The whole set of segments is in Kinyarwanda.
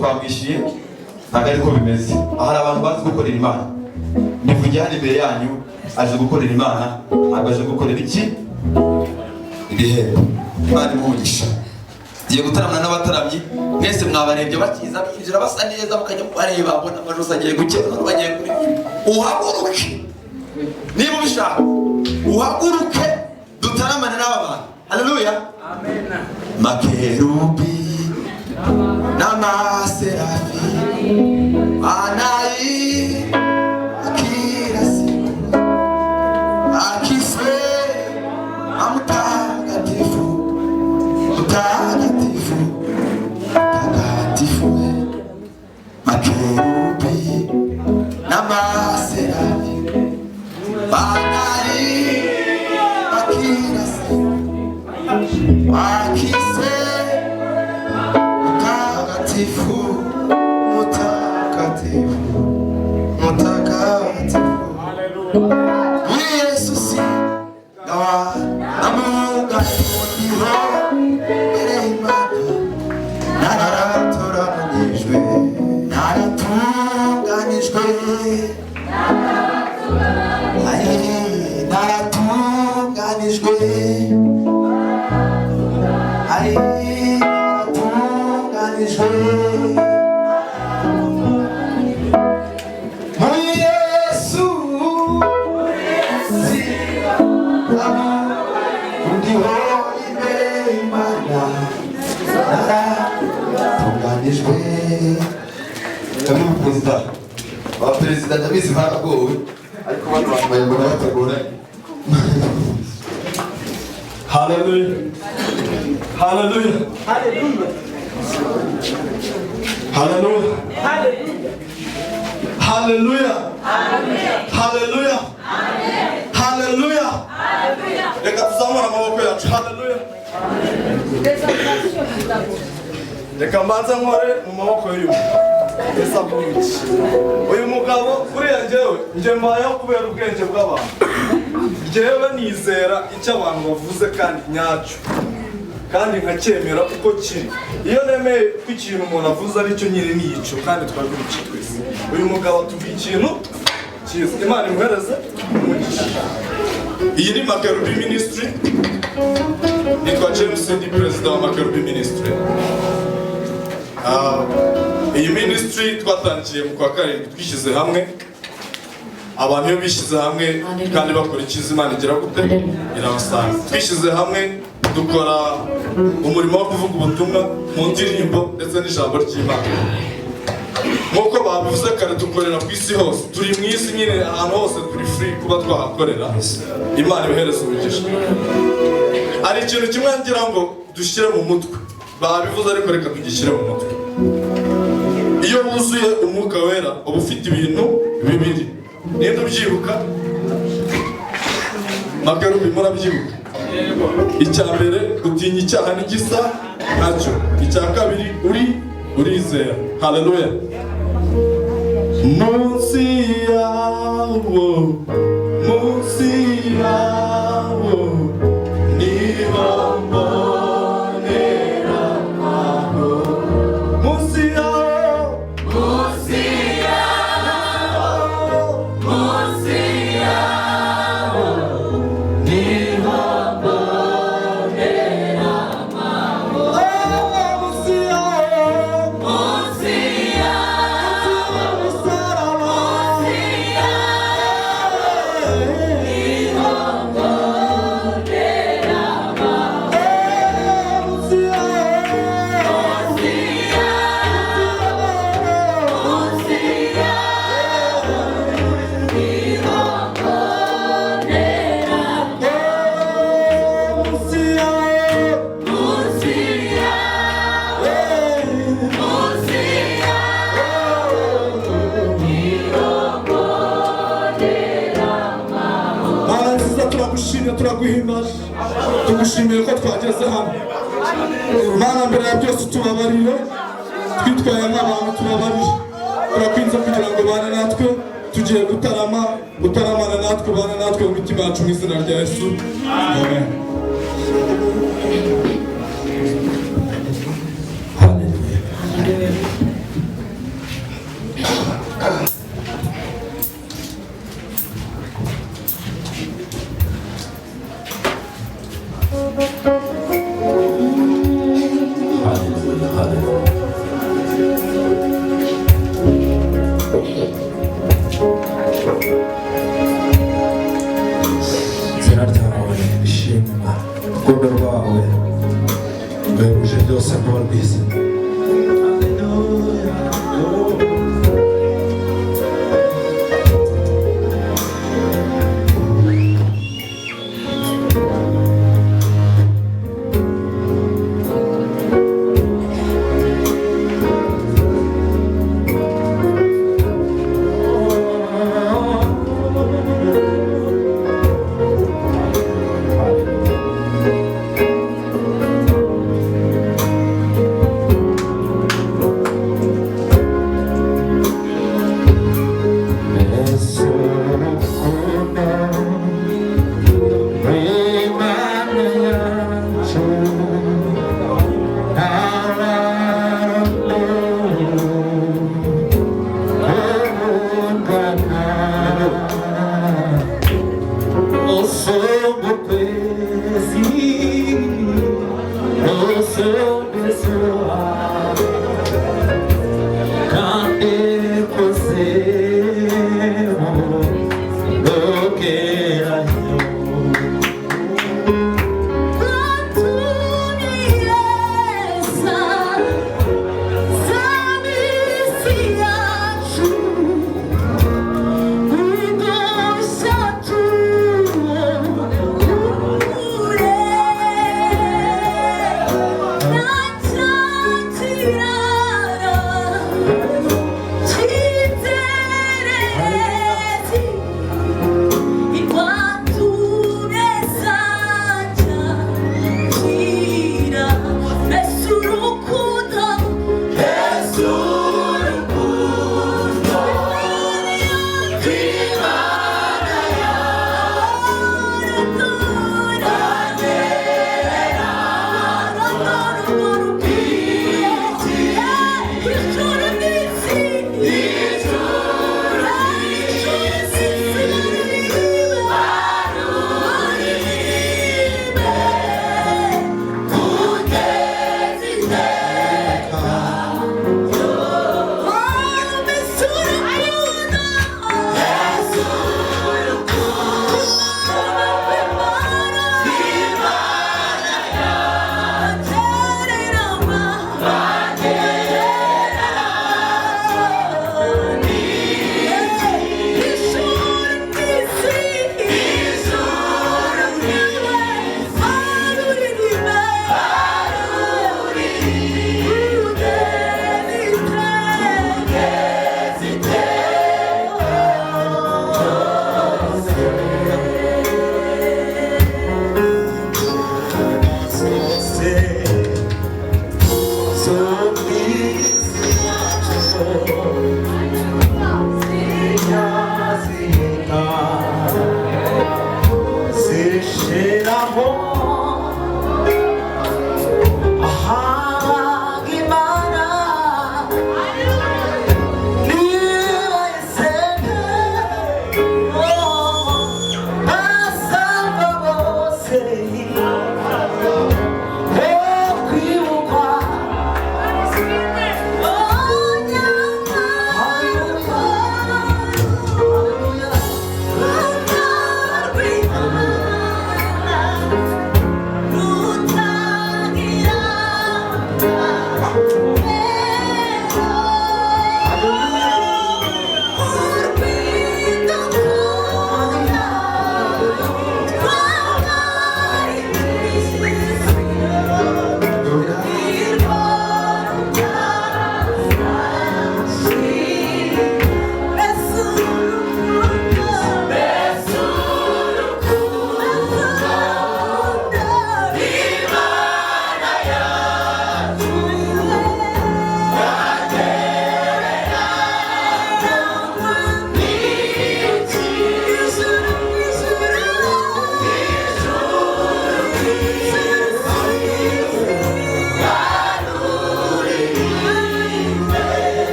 twamwishyuye ntabwo ariko bimeze. Ahari abantu bazi gukorera Imana, nivugiye hano imbere yanyu aje gukorera Imana, ntabwo aje gukorera iki ibihembo. Imana imugisha. Ngiye gutaramana n'abataramyi mwese mwabarebye bakiza binjira basa neza bakajya bareba babona amajosi agiye gukena bagiye kuri uhaguruke niba ubishaka uhaguruke dutaramane n'aba bantu. Haleluya, amen. Makerubi namaserafi anayi akirasi akise amutagatifu mutagatifu mutagatifu. Makerubi namaserafi anayi akirasi akise mutakatifu mutakatifu mutakatifu. Muri Yesu si gawa namugatifu mbere y'Imana naratoranijwe naratunganijwe naratunganijwe muri Yesu ndiho imbere y'Imana naratunganijwe. Kabiri perezida wa perezida ndabizi baragowe ariko bano bambaye ngo bategura. Hallelujah. Hallelujah. Hallelujah. Hallelujah. Hallelujah. Hallelujah. Hallelujah. Reka tuzamura amaboko yacu. Hallelujah. Reka mbanza nkore mu maboko y'uyu uyu mugabo kuriya njye mbayeho kubera ubwenge bw'abantu. Njyewe nizera icyo abantu bavuze kandi nyacyo. kandi nkacyemera uko kiri. Iyo nemeye ko ikintu umuntu avuze ari cyo nyiri niyico kandi twabirukiye twese. Uyu mugabo atuvuye ikintu cyiza. Imana imuhereze umugisha. Iyi ni Makerubi Ministry. Nitwa James ndi president wa Makerubi Ministry. Iyi ministry twatangiye mu kwa karindwi twishyize hamwe. Abantu iyo bishyize hamwe kandi bakora icyiza Imana igira gute irabasanga. Twishyize hamwe dukora umurimo wo kuvuga ubutumwa mu ndirimbo ndetse n'ijambo ry'Imana. Nk'uko babivuze kare dukorera ku isi hose, turi mu isi nyine ahantu hose turi free kuba twahakorera. Imana ibahereze umugisha. Ari ikintu kimwe ngira ngo dushyire mu mutwe, babivuze ariko reka tugishyire mu mutwe. Iyo wuzuye umwuka wera uba ufite ibintu bibiri. Niba ubyibuka Makerubi murabyibuka. Icya mbere gutinya icyaha n'igisa nacyo. Icya kabiri urizera. Haleluya. Munsi yawo niba mbonera amahoro. Munsi yawo niba mbonera amahoro. Munsi turaguhimbaza, tugushimiye ko twageze hano. Mana, mbere ya byose tubabarire, twitwaye nk'abantu tubabarire. Turakwinze kugira ngo bane natwe tugiye gutaramana natwe, bane natwe mu mitima yacu mu izina rya Yesu. Amen. Izina ryawe rishimwa, urukundo rwawe rwehuje byose kuba rwiza.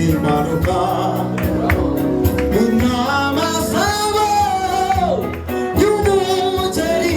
simanuka inama zabo y'umugeri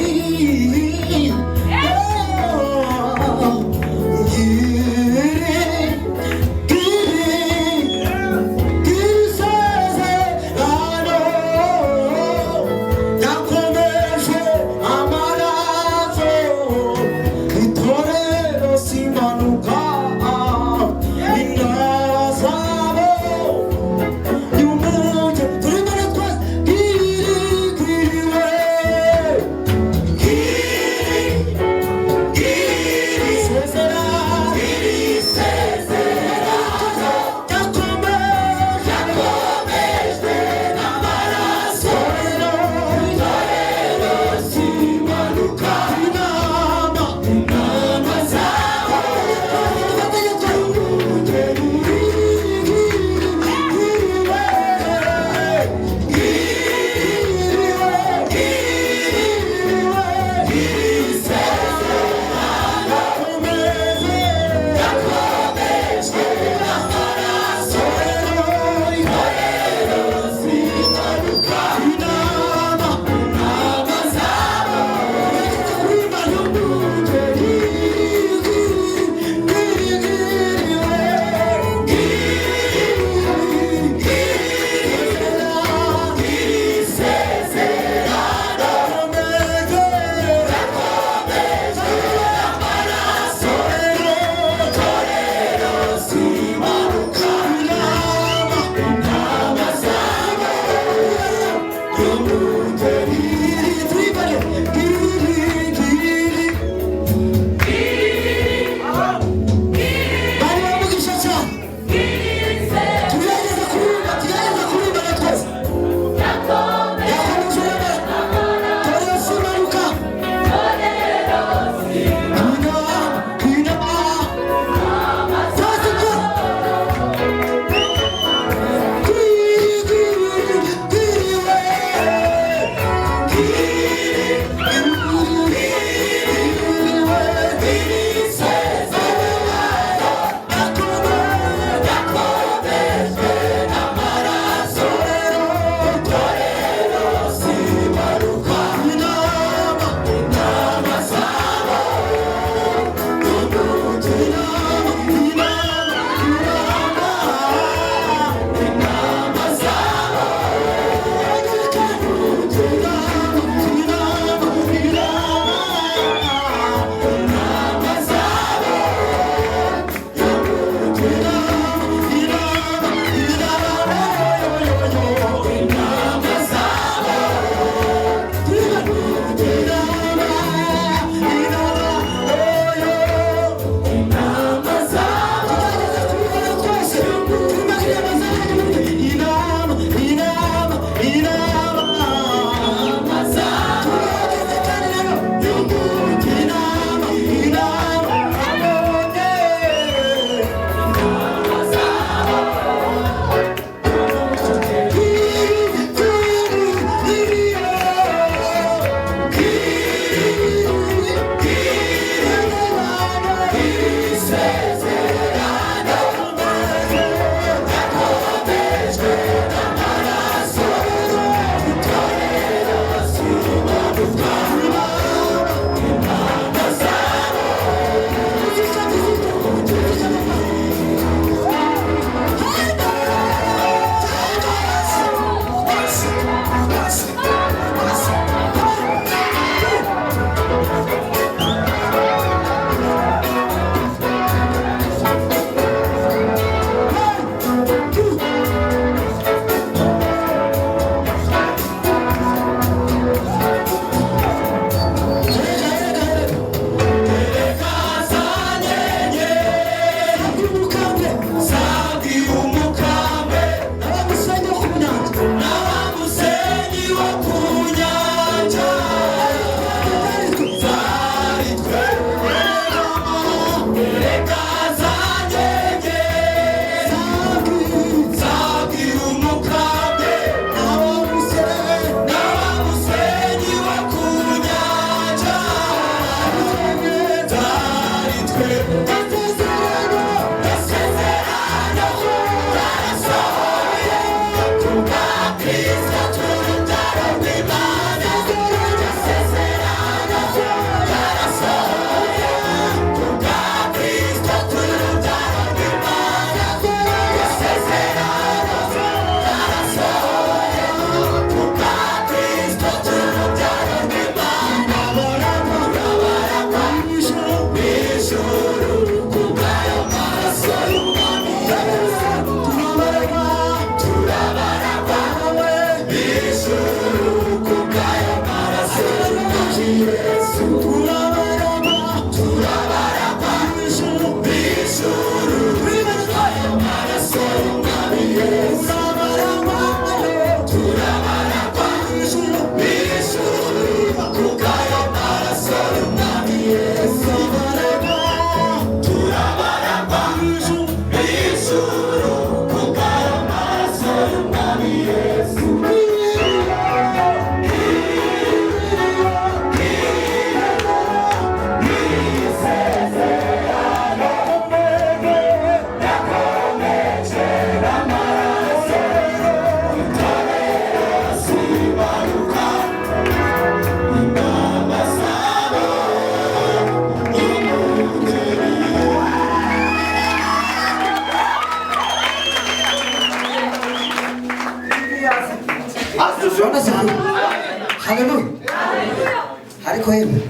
ariko yemwe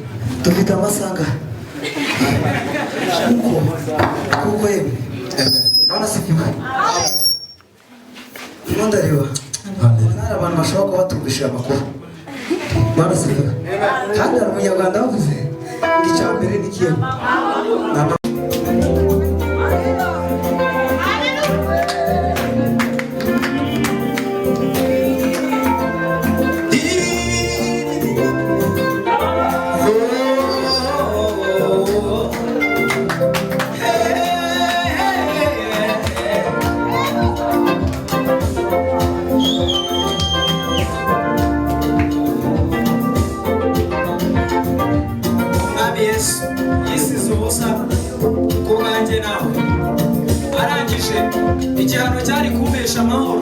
dufite amasanga kuko yemwe bana sifiwe ndareba hari abantu bashobora kuba batumvishije amakuru bana sifiwe kandi hari umunyarwanda wavuze ngo icya mbere ni kiyo igihano cyari kuguhesha amahoro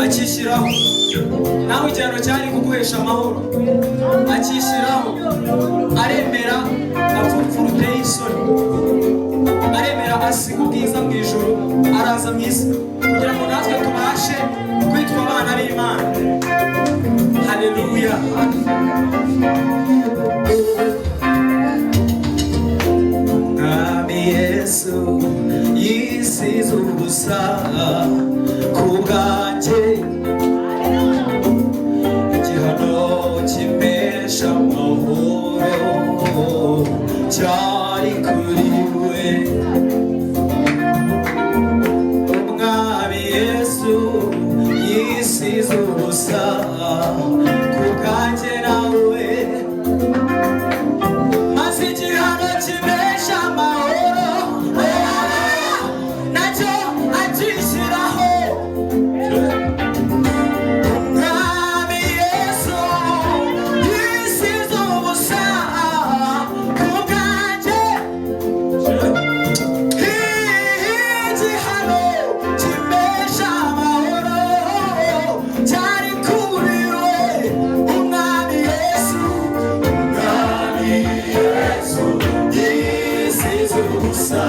akishyiraho nawe igihano cyari kuguhesha amahoro akishyiraho aremera apfupfura uteye isoni aremera asiga ubwiza mu ijuru araza mu isi kugira ngo natwe tubashe kwitwa abana b'Imana. Haleluya. Mwami Yesu yisize ubusa ku bwanjye igihano kimpesha amahoro cyari kuri we. Umwami Yesu yisize ubusa ku bwanjye nawe maze igihano kimpesha amahoro nacyo akishyiraho. Umwami Yesu yisize ubusa ku bwanjye igihano kimpesha amahoro cyari kuri we. Umwami Yesu yisize ubusa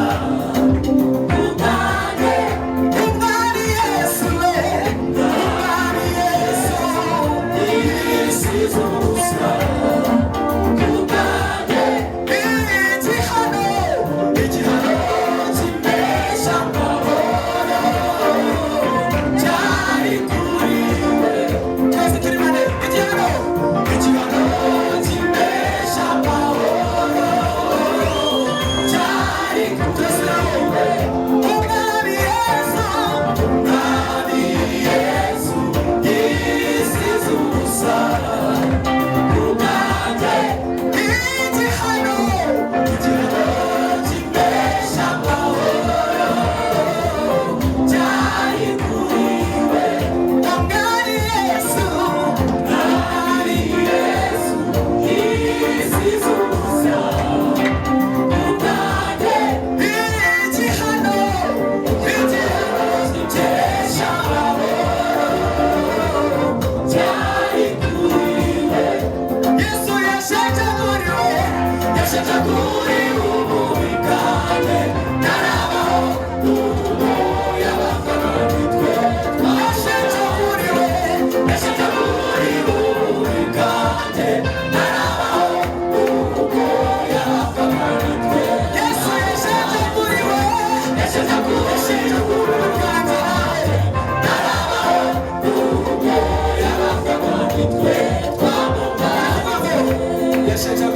Yes,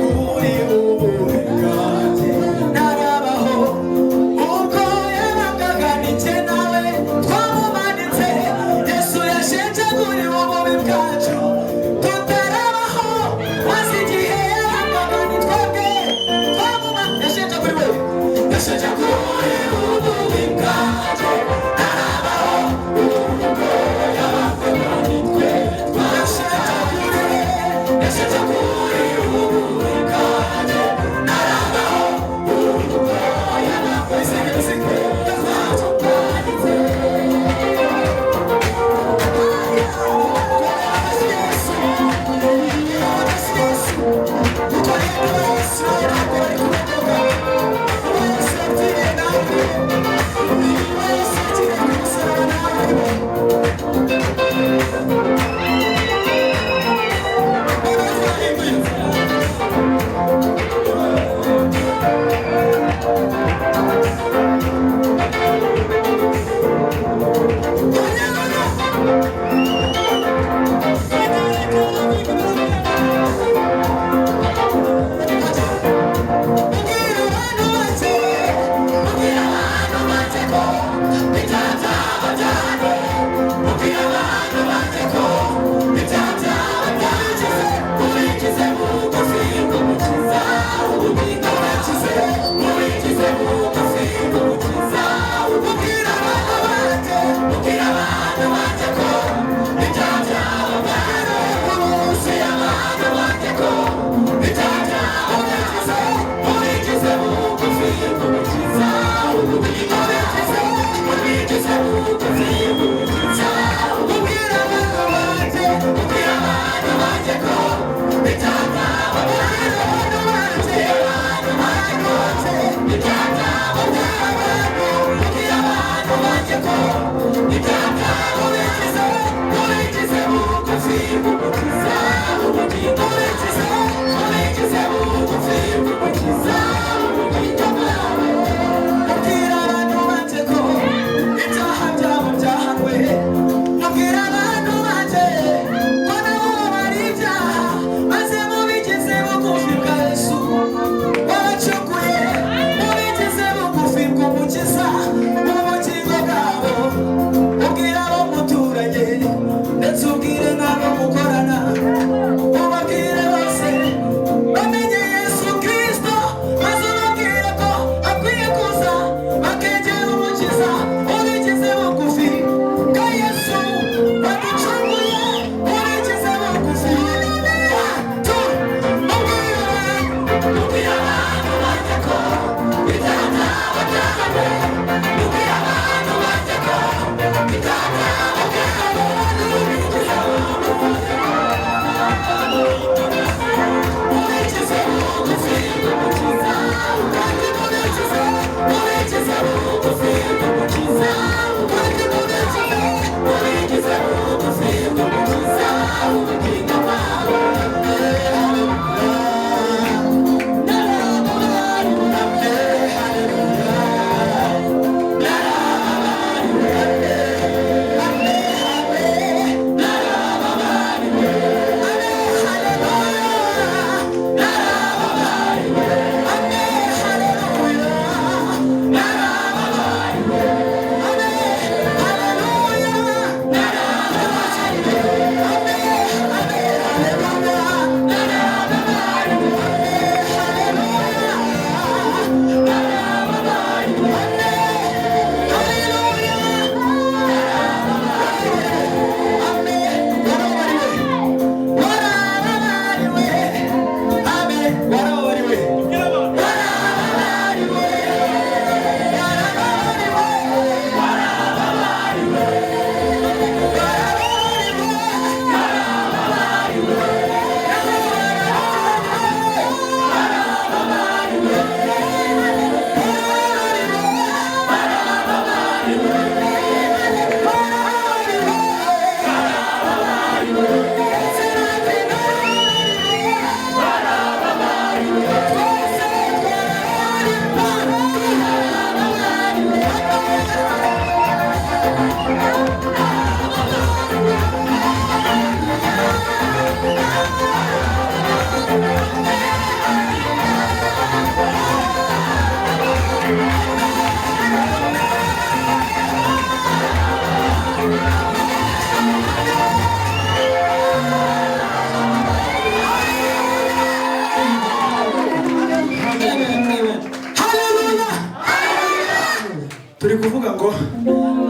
kuvuga ngo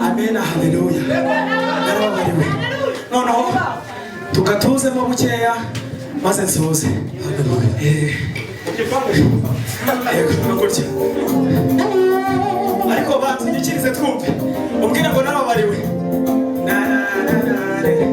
amen haleluya narababariwe noneho tugatuzemo bukeya maze nsoze gutya ariko batugikirize twumve ubwira ngo narababariwe amen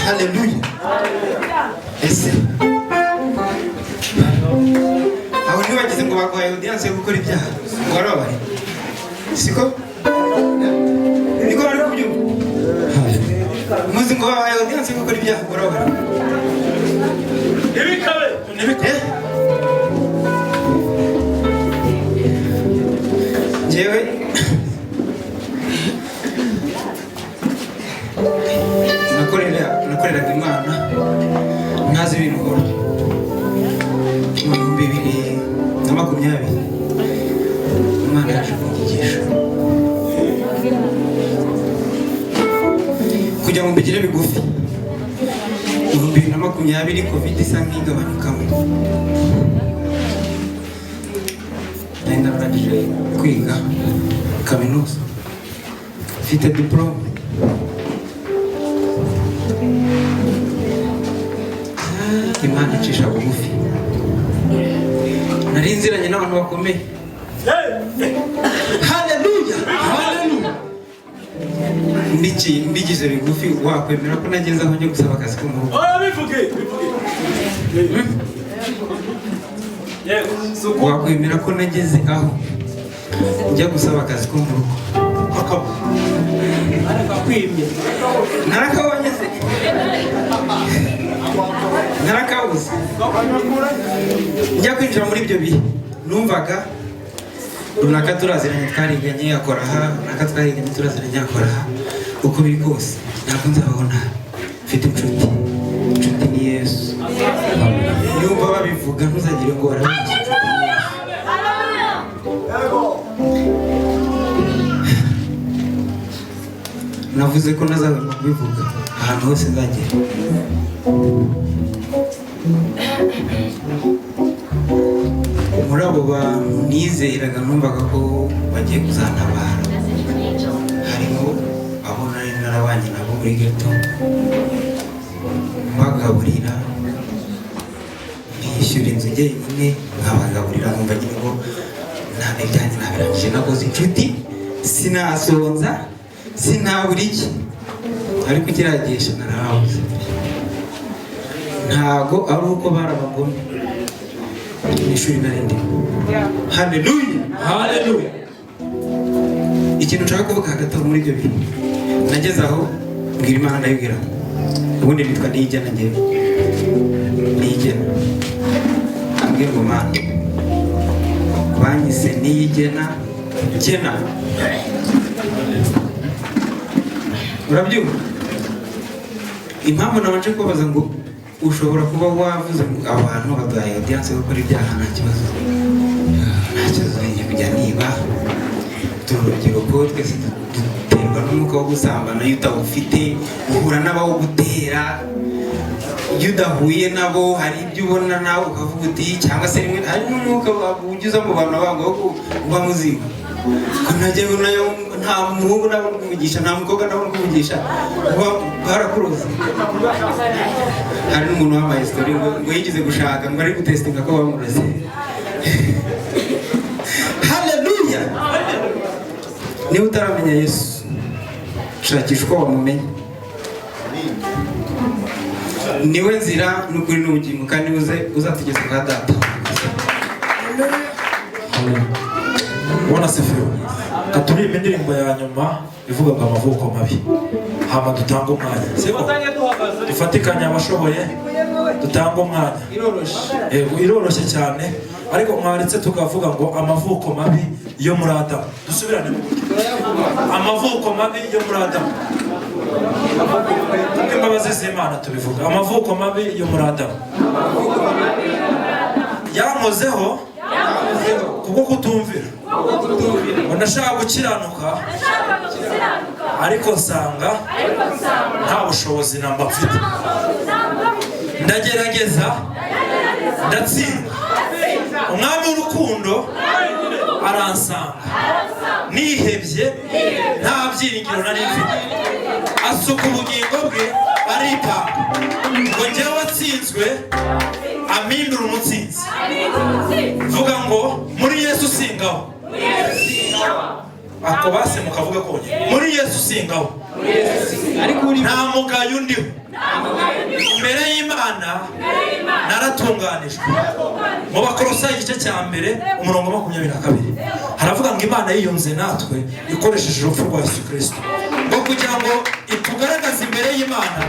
haleluya ese abo ntibagize ngo barwaye audience yo gukora ibyaha ngo barabare siko niko bari kubyumva muzi ngo babaye audience yo gukora ibyaha ngo barabare ntibikabe njyewe nakoreraga Imana ntazi ibintu nkora mu 2020 Imana yaje kunyigisha kugira ngo mbigire bigufi mu 2020 covid isa nk'igabanyukamo nenda narangije kwiga kaminuza mfite diplome Imana icisha bugufi nari nziranye n'abantu bakomeye haleluya haleluya mbigize bigufi wakwemera ko nageze aho njye gusaba akazi ko mu rugo wakwemera ko nageze aho njya gusaba akazi ko mu rugo narakabonye se narakabuze njya kwinjira muri ibyo bihe numvaga runaka turaziranye twariganye akora aha runaka twariganye turaziranye akora aha uko biri kose ntabwo nzababona mfite inshuti ni Yesu yumva babivuga ntuzagire ngo barabizi navuze ko nazagaruka kubivuga ahantu hose nzagera muri abo bantu nizeraga numvaga ko bagiye kuzantabara harimo abo nari narabanye nabo muri geto mbagaburira nishyura inzu jyenyine nkabagaburira nkumva ngira ngo ibyanjye nabirangije nakoze inshuti sinasonza sinabura iki ariko ikiragisha narahabuze ntago ari uko barabagome n'ishuri narindi haleluya haleluya ikintu nshaka kuvuga hagati aho muri ibyo bintu nageze aho mbwira Imana ndayibwira ubundi nitwa Niyigena njyewe Niyigena ambwira ngo Mana banyise Niyigena Gena urabyumva impamvu nabanje kubaza ngo ushobora kuba wavuze abantu baduhaye audience yo gukora ibyaha nta kibazo ngiye kujya niba turubyiruko twese duterwa n'umwuka wo gusambana iyo utawufite uhura n'abawugutera iyo udahuye nabo hari ibyo ubona nawe ukavuga uti cyangwa se rimwe hari n'umwuka ugize mu bantu bango uba muzimu nagiye nayo nta muhungu nabo kuvugisha nta mukobwa nabo kuvugisha barakuruze hari n'umuntu wambaye story ngo yigize gushaka ngo ari gutestinga ko bamuroze haleluya niba utaramenya Yesu shakisha uko wamumenya. Niwe nzira n'ukuri n'ubugingo kandi uzatugeza kwa Data. Bwana sifiwe. Katuririmba indirimbo ya nyuma ivuga amavuko mabi. Hama dutanga umwanya. Siko dufatikanya abashoboye dutanga umwanya. Iroroshye cyane ariko mwaritse tukavuga ngo amavuko mabi yo muri Adamu. Dusubirane mu amavuko mabi yo muri Adamu. Imbabazi z'Imana tubivuga amavuko mabi yo muri Adamu. Yamuzeho kuko kutumvira. Ndashaka gukiranuka ariko nsanga nta bushobozi namba mfite. Ndagerageza ndatsinda. Umwami w'urukundo aransanga nihebye nta byiringiro nari mfite. Asuka ubugingo bwe aripanga ngo njyewe watsinzwe amindura umutsinzi. Vuga ngo muri Yesu singaho. Ako base mukavuga konye muri Yesu singaho. Nta mugayo ndiho imbere y'Imana naratunganijwe. Mu Bakolosayi igice cya mbere umurongo 22 haravuga ngo Imana yiyunze natwe ikoresheje urupfu rwa Yesu Kristo ngo kugira ngo itugaragaze imbere y'Imana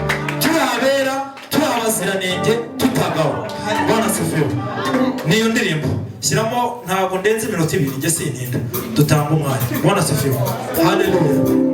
turabera turabaziranenge tutagaho. Bwana sifiwe. Niyo ndirimbo shyiramo ntabwo ndenze iminota 2 nge sintinda dutanga umwanya. Bwana sifiwe. Haleluya.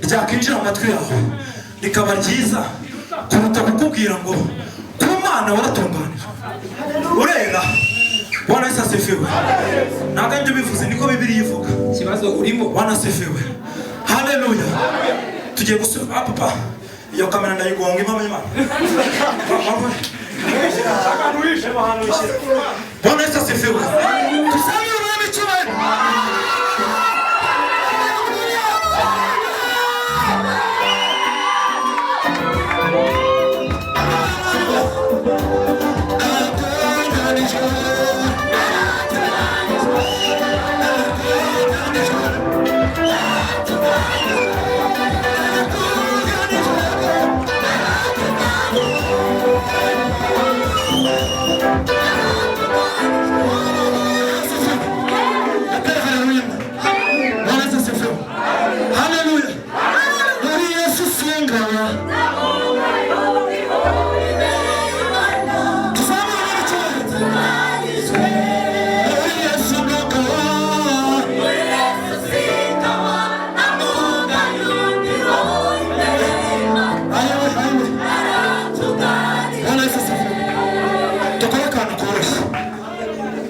ryakinjira mu matwi yawe rikaba ryiza kuruta kukubwira ngo ku Mana waratunganije urenga Bwana Yesu asifiwe. Ntabwo ibyo bivuze niko Bibiliya ivuga. Ikibazo urimo. Bwana asifiwe. Haleluya. Tugiye gusubira papa. Iyo kamera ndayigonga impamo y'Imana. Bwana Yesu asifiwe. Tusanye umwami cyubahiro.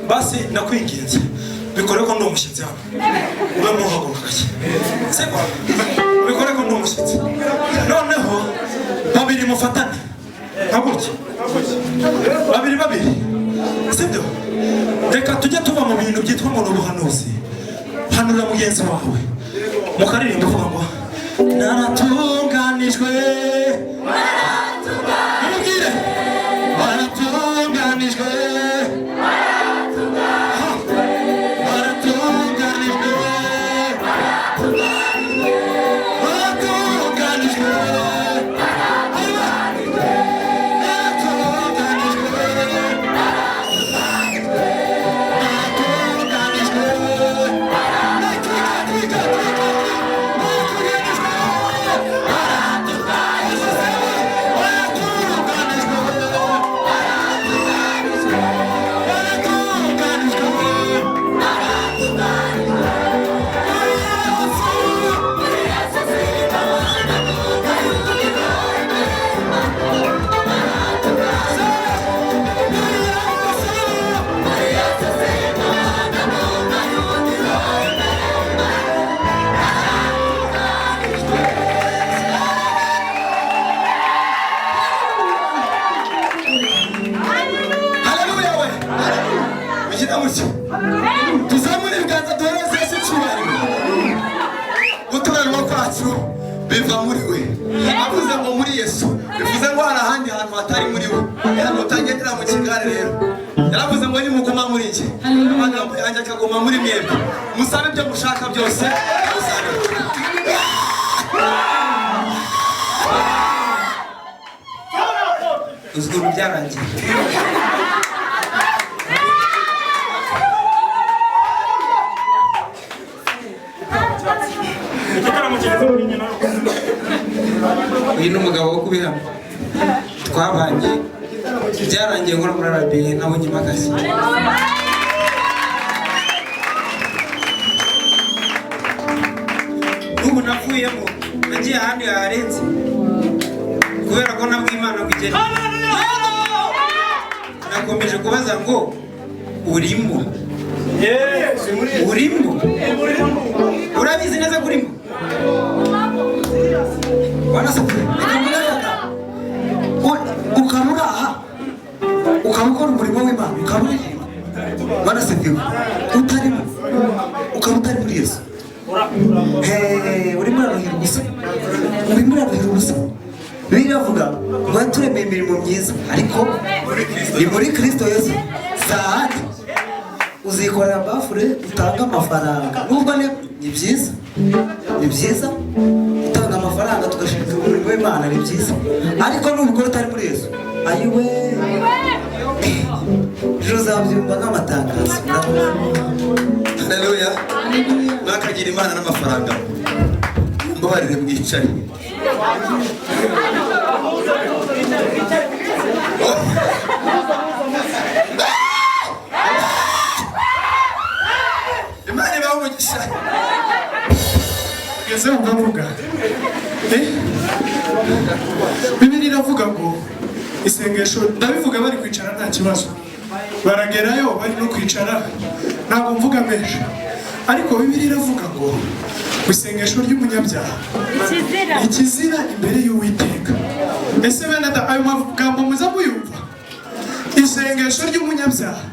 Basi ndakwinginze bikore ko ndumushyitsi hano ube muhaguruka gake seko bikore ko ndumushyitsi noneho babiri mufatane nkaguke babiri sibyo reka tujye tuba mu bintu byitwa ngo n'ubuhanuzi hanura mugenzi wawe mukaririmba uvuga ngo naratunganijwe waratunganijwe tuzamure ibiganza duhereze Yesu icyubahiro guturanwa kwacu biva muri we avuze ngo muri Yesu bivuze ngo hari ahandi hantu hatari muri we hano utagendera mu kigare rero yaravuze ngo nimuguma muri njye amagambo yanjye akaguma muri mwebwe musabe ibyo mushaka byose uzwi byarangiye uyu ni umugabo wo kubihamya twabanye byarangiye nkora muri arabiye nabonye imakazi n'ubu navuyemo nagiye ahandi harenze kubera ko nabwo Imana kugenda nakomeje kubaza ngo urimo urabizi neza kurimo ukamuraha ukabukora umurimo w'Imana ukaburirimba barasekewe utarimo urimo uraruhira ubusa, urimo uraruhira ubusa. Bibiliya iravuga ngo yaturemeye imirimo myiza, ariko ni muri Kristo Yesu. Sahadi uzikorera bafure utanga amafaranga, nubwo ni byiza, ni byiza utanga amafaranga tugashinga umurimo w'Imana, ni byiza, ariko nubikora utari muri Yesu, ayiwe ejo uzabyumva nk'amatangazo. Haleluya. Mwakagira Imana n'amafaranga, mbabarire mwicare. Imana ibahe umugisha. Ugeze ukavuga Bibiliya iravuga ngo isengesho, ndabivuga bari kwicara nta kibazo, baragerayo bari no kwicara, ntabwo mvuga menshi, ariko Bibiliya iravuga ngo isengesho ry'umunyabyaha ikizira imbere y'Uwiteka. Ese bene ayo magambo muza muyumva? Isengesho ry'umunyabyaha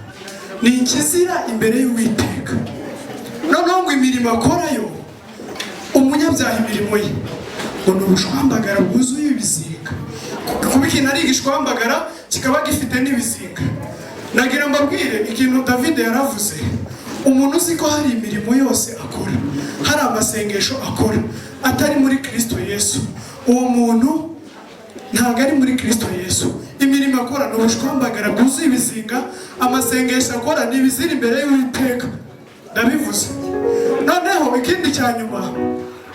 ni ikizira imbere y'Uwiteka. Noneho ngo imirimo akorayo umunyabyaha, imirimo ye ngo ni ubushwambagara bwuzuye ibizinga. Kuba ikintu ari igishwambagara kikaba gifite n'ibizinga. Nagira mbabwire ikintu David yaravuze, umuntu uzi ko hari imirimo yose akora, hari amasengesho akora atari muri Kristo Yesu, uwo muntu ntabwo ari muri Kristo Yesu. Imirimo akora ni ubushwambagara bwuzuye ibizinga, amasengesho akora ni ibizira imbere y'Uwiteka. Ndabivuze. Noneho ikindi cya nyuma,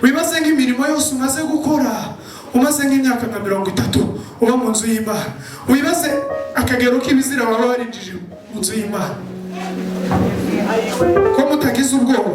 wibaze nk'imirimo yose umaze gukora, umaze nk'imyaka nka 30 uba mu nzu y'Imana, wibaze akagero k'ibizira waba warinjije mu nzu y'Imana. Ko mutagize ubwoba